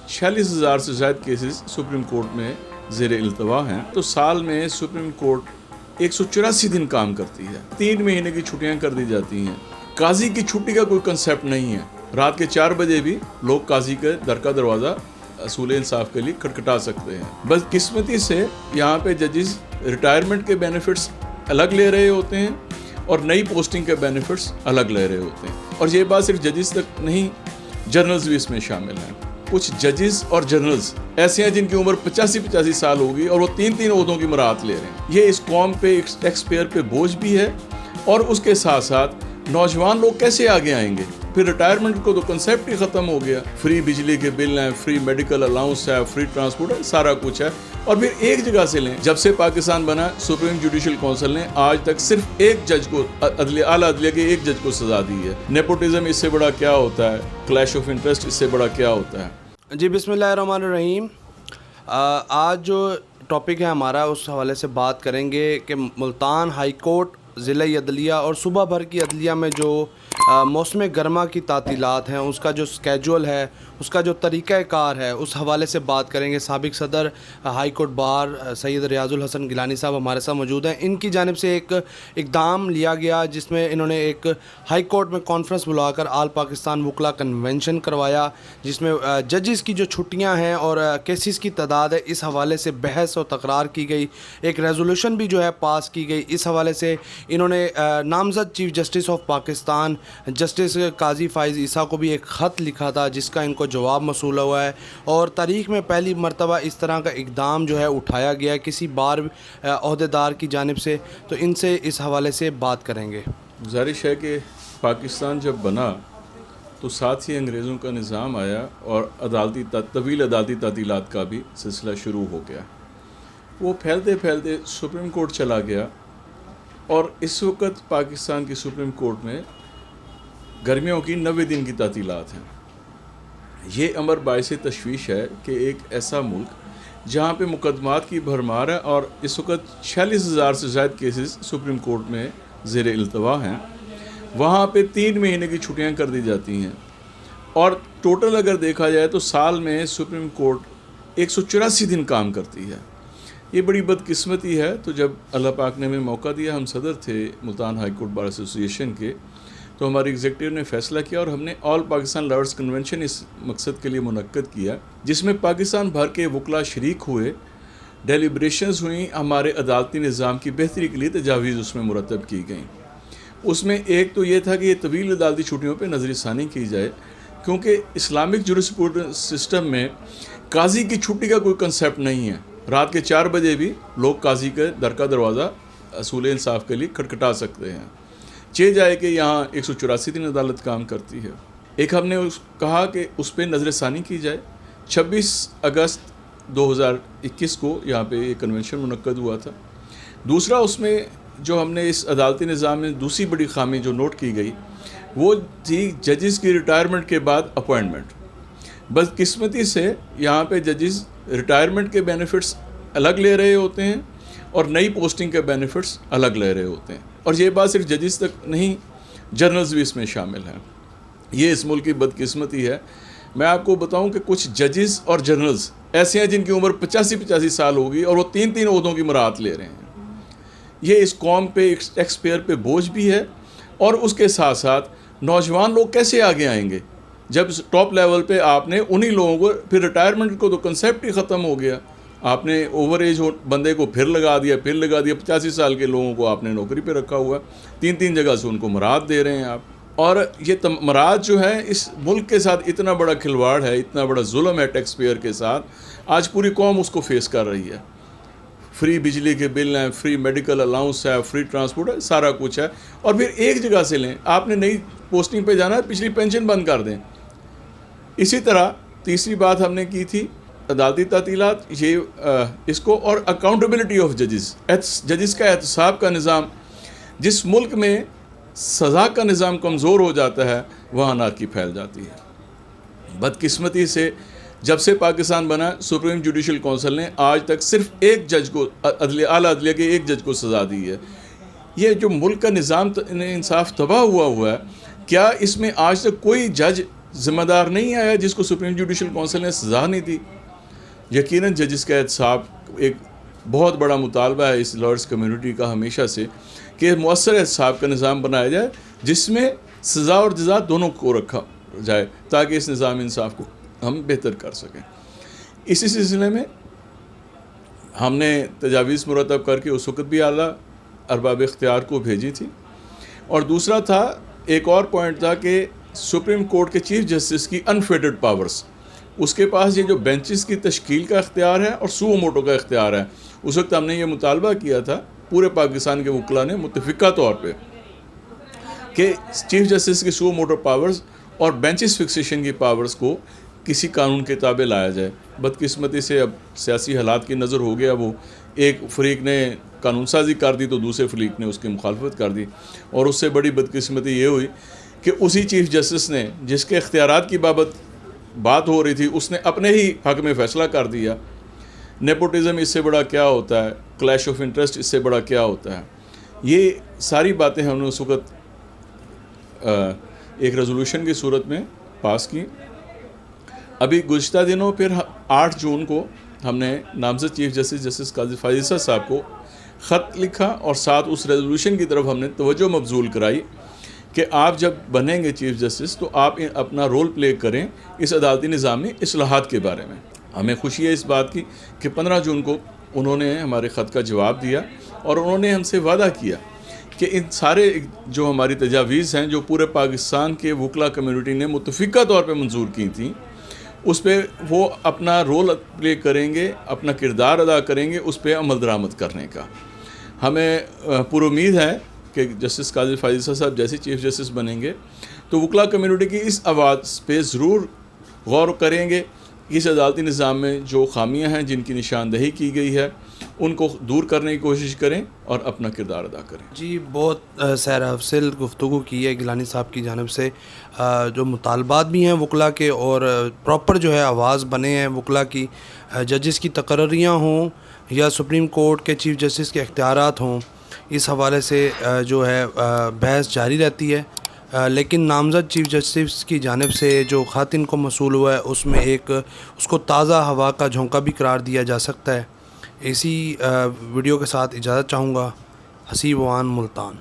46,000 سے زائد cases supreme court میں زیر التوا ہیں، تو سال میں سپریم کورٹ 184 دن کام کرتی ہے، 3 مہینے کی چھٹیاں کر دی جاتی ہیں۔ قاضی کی چھٹی کا کوئی کنسیپٹ نہیں ہے، رات کے 4 بجے بھی لوگ قاضی کے در کا دروازہ اصول انصاف کے لیے کھٹکھٹا سکتے ہیں۔ بس قسمتی سے یہاں پہ ججز ریٹائرمنٹ کے بینیفٹس الگ لے رہے ہوتے ہیں اور نئی پوسٹنگ کے بینیفٹس الگ لے رہے ہوتے ہیں، اور یہ بات صرف ججز تک نہیں، جرنلز بھی اس میں شامل ہیں۔ کچھ ججز اور جرنلز ایسے ہیں جن کی عمر 85 سال ہوگی اور وہ 3 عہدوں کی مراعات لے رہے ہیں۔ یہ اس قوم پہ، ایک ٹیکس پیئر پہ بوجھ بھی ہے، اور اس کے ساتھ ساتھ نوجوان لوگ کیسے آگے آئیں گے؟ پھر ریٹائرمنٹ کو تو کنسیپٹ ہی ختم ہو گیا، فری بجلی کے بل ہیں، فری میڈیکل الاؤنس ہے، فری ٹرانسپورٹ ہے، سارا کچھ ہے۔ اور پھر ایک جگہ سے لیں، جب سے پاکستان بنا سپریم جوڈیشل کونسل نے آج تک صرف ایک جج کو، اعلیٰ عدلیہ کے ایک جج کو سزا دی ہے۔ نیپوٹزم اس سے بڑا کیا ہوتا ہے؟ کلیش آف انٹرسٹ اس سے بڑا کیا ہوتا ہے؟ جی بسم اللہ الرحمن الرحیم۔ آج جو ٹاپک ہے ہمارا، اس حوالے سے بات کریں گے کہ ملتان ہائی کورٹ، ضلعی عدلیہ اور صوبہ بھر کی عدلیہ میں جو موسم گرما کی تعطیلات ہیں، اس کا جو سکیجول ہے، اس کا جو طریقہ کار ہے، اس حوالے سے بات کریں گے۔ سابق صدر ہائی کورٹ بار سید ریاض الحسن گیلانی صاحب ہمارے ساتھ موجود ہیں۔ ان کی جانب سے ایک اقدام لیا گیا جس میں انہوں نے ایک ہائی کورٹ میں کانفرنس بلا کر آل پاکستان وکلا کنونشن کروایا، جس میں ججز کی جو چھٹیاں ہیں اور کیسز کی تعداد ہے، اس حوالے سے بحث اور تکرار کی گئی۔ ایک ریزولوشن بھی جو ہے پاس کی گئی۔ اس حوالے سے انہوں نے نامزد chief justice of Pakistan justice قاضی فائز عیسیٰ کو بھی ایک خط لکھا تھا، جس کا ان کو جواب موصول ہوا ہے، اور تاریخ میں پہلی مرتبہ اس طرح کا اقدام جو ہے اٹھایا گیا ہے کسی بار عہدیدار کی جانب سے۔ تو ان سے اس حوالے سے بات کریں گے۔ گزارش ہے کہ پاکستان جب بنا تو ساتھ ہی انگریزوں کا نظام آیا اور طویل عدالتی تعطیلات کا بھی سلسلہ شروع ہو گیا۔ وہ پھیلتے پھیلتے سپریم کورٹ چلا گیا، اور اس وقت پاکستان کی سپریم کورٹ میں گرمیوں کی 90 دن کی تعطیلات ہیں۔ یہ امر باعث تشویش ہے کہ ایک ایسا ملک جہاں پہ مقدمات کی بھرمار ہے، اور اس وقت 46,000 سے زائد کیسز سپریم کورٹ میں زیر التوا ہیں، وہاں پہ 3 مہینے کی چھٹیاں کر دی جاتی ہیں، اور ٹوٹل اگر دیکھا جائے تو سال میں سپریم کورٹ 184 دن کام کرتی ہے۔ یہ بڑی بدقسمتی ہے۔ تو جب اللہ پاک نے ہمیں موقع دیا، ہم صدر تھے ملتان ہائی کورٹ بار ایسوسی ایشن کے، تو ہماری ایگزیکٹیو نے فیصلہ کیا اور ہم نے آل پاکستان لاورز کنونشن اس مقصد کے لیے منعقد کیا، جس میں پاکستان بھر کے وکلا شریک ہوئے، ڈیلیبریشنز ہوئیں، ہمارے عدالتی نظام کی بہتری کے لیے تجاویز اس میں مرتب کی گئیں۔ اس میں ایک تو یہ تھا کہ یہ طویل عدالتی چھٹیوں پہ نظر ثانی کی جائے، کیونکہ اسلامک جورسپروڈنس سسٹم میں قاضی کی چھٹی کا کوئی کنسیپٹ نہیں ہے، رات کے 4 بجے بھی لوگ قاضی کے در کا دروازہ اصول انصاف کے لیے کھٹکھٹا سکتے ہیں، چہ جائے کہ یہاں 184 دن عدالت کام کرتی ہے۔ ایک ہم نے کہا کہ اس پہ نظر ثانی کی جائے۔ 26 اگست 2021 کو یہاں پہ یہ کنونشن منعقد ہوا تھا۔ دوسرا، اس میں جو ہم نے اس عدالتی نظام میں دوسری بڑی خامی جو نوٹ کی گئی، وہ تھی ججز کی ریٹائرمنٹ کے بعد اپوائنٹمنٹ۔ بدقسمتی سے یہاں پہ ججز ریٹائرمنٹ کے بینیفٹس الگ لے رہے ہوتے ہیں اور نئی پوسٹنگ کے بینیفٹس الگ لے رہے ہوتے ہیں، اور یہ بات صرف ججز تک نہیں، جرنلز بھی اس میں شامل ہیں۔ یہ اس ملک کی بدقسمتی ہے۔ میں آپ کو بتاؤں کہ کچھ ججز اور جرنلز ایسے ہیں جن کی عمر 85 سال ہوگی اور وہ 3 عہدوں کی مراعات لے رہے ہیں۔ یہ اس قوم پہ، ایک ٹیکس پیئر پہ بوجھ بھی ہے، اور اس کے ساتھ ساتھ نوجوان لوگ کیسے آگے آئیں گے؟ جب ٹاپ لیول پہ آپ نے انہی لوگوں کو، پھر ریٹائرمنٹ کو تو کنسیپٹ ہی ختم ہو گیا، آپ نے اوور ایج بندے کو پھر لگا دیا 85 سال کے لوگوں کو آپ نے نوکری پہ رکھا ہوا ہے، 3 جگہ سے ان کو مراعات دے رہے ہیں آپ۔ اور یہ مراعات جو ہے اس ملک کے ساتھ اتنا بڑا کھلواڑ ہے، اتنا بڑا ظلم ہے ٹیکس پیئر کے ساتھ، آج پوری قوم اس کو فیس کر رہی ہے۔ فری بجلی کے بل ہیں، فری میڈیکل الاؤنس ہے، فری ٹرانسپورٹ ہے، سارا کچھ ہے، اور پھر ایک جگہ سے لیں، آپ نے نئی پوسٹنگ پہ جانا ہے، پچھلی پینشن بند کر دیں۔ اسی طرح تیسری بات ہم نے کی تھی عدالتی تعطیلات، یہ اس کو، اور اکاؤنٹیبلٹی آف ججز کا احتساب کا نظام۔ جس ملک میں سزا کا نظام کمزور ہو جاتا ہے، وہاں انارکی پھیل جاتی ہے۔ بدقسمتی سے جب سے پاکستان بنا، سپریم جوڈیشل کونسل نے آج تک صرف ایک جج کو، اعلیٰ عدلیہ کے ایک جج کو سزا دی ہے۔ یہ جو ملک کا نظام انصاف تباہ ہوا ہے، کیا اس میں آج تک کوئی جج ذمہ دار نہیں آیا جس کو سپریم جوڈیشل کونسل نے سزا نہیں دی. یقیناً ججز کا احتساب ایک بہت بڑا مطالبہ ہے اس لارڈس کمیونٹی کا ہمیشہ سے کہ مؤثر احتساب کا نظام بنایا جائے جس میں سزا اور جزا دونوں کو رکھا جائے تاکہ اس نظام انصاف کو ہم بہتر کر سکیں. اسی سلسلے میں ہم نے تجاویز مرتب کر کے اس وقت بھی اعلیٰ ارباب اختیار کو بھیجی تھی. اور دوسرا تھا، ایک اور پوائنٹ تھا کہ سپریم کورٹ کے چیف جسٹس کی انفیڈڈ پاورز، اس کے پاس یہ جو بینچز کی تشکیل کا اختیار ہے اور سو موٹو کا اختیار ہے. اس وقت ہم نے یہ مطالبہ کیا تھا پورے پاکستان کے وکلاء نے متفقہ طور پہ کہ چیف جسٹس کی سو موٹو پاورز اور بینچز فکسیشن کی پاورز کو کسی قانون کے تابع لایا جائے. بدقسمتی سے اب سیاسی حالات کی نظر ہو گیا، وہ ایک فریق نے قانون سازی کر دی تو دوسرے فریق نے اس کی مخالفت کر دی. اور اس سے بڑی بدقسمتی یہ ہوئی کہ اسی چیف جسٹس نے جس کے اختیارات کی بات ہو رہی تھی اس نے اپنے ہی حق میں فیصلہ کر دیا. نیپوٹزم اس سے بڑا کیا ہوتا ہے، کلیش آف انٹرسٹ اس سے بڑا کیا ہوتا ہے. یہ ساری باتیں ہم نے اس وقت ایک ریزولوشن کی صورت میں پاس کی. ابھی گزشتہ دنوں پھر 8 جون کو ہم نے نامزد چیف جسٹس جسٹس قاضی فائز عیسیٰ صاحب کو خط لکھا اور ساتھ اس ریزولوشن کی طرف ہم نے توجہ مبذول کرائی کہ آپ جب بنیں گے چیف جسٹس تو آپ اپنا رول پلے کریں اس عدالتی نظام میں اصلاحات کے بارے میں. ہمیں خوشی ہے اس بات کی کہ 15 جون کو انہوں نے ہمارے خط کا جواب دیا اور انہوں نے ہم سے وعدہ کیا کہ ان سارے جو ہماری تجاویز ہیں جو پورے پاکستان کے وکلاء کمیونٹی نے متفقہ طور پہ منظور کی تھیں اس پہ وہ اپنا رول پلے کریں گے، اپنا کردار ادا کریں گے اس پہ عمل درآمد کرنے کا. ہمیں پر امید ہے کہ جسٹس قاضی فائز عیسیٰ صاحب جیسے چیف جسٹس بنیں گے تو وکلاء کمیونٹی کی اس آواز پہ ضرور غور کریں گے. اس عدالتی نظام میں جو خامیاں ہیں جن کی نشاندہی کی گئی ہے ان کو دور کرنے کی کوشش کریں اور اپنا کردار ادا کریں. جی بہت سیر افضل گفتگو کی ہے گیلانی صاحب کی جانب سے. جو مطالبات بھی ہیں وکلاء کے اور پراپر جو ہے آواز بنے ہیں وکلاء کی، ججز کی تقرریاں ہوں یا سپریم کورٹ کے چیف جسٹس کے اختیارات ہوں، اس حوالے سے جو ہے بحث جاری رہتی ہے. لیکن نامزد چیف جسٹس کی جانب سے جو خط ان کو موصول ہوا ہے اس میں اس کو تازہ ہوا کا جھونکا بھی قرار دیا جا سکتا ہے. اسی ویڈیو کے ساتھ اجازت چاہوں گا. حسیب وان، ملتان.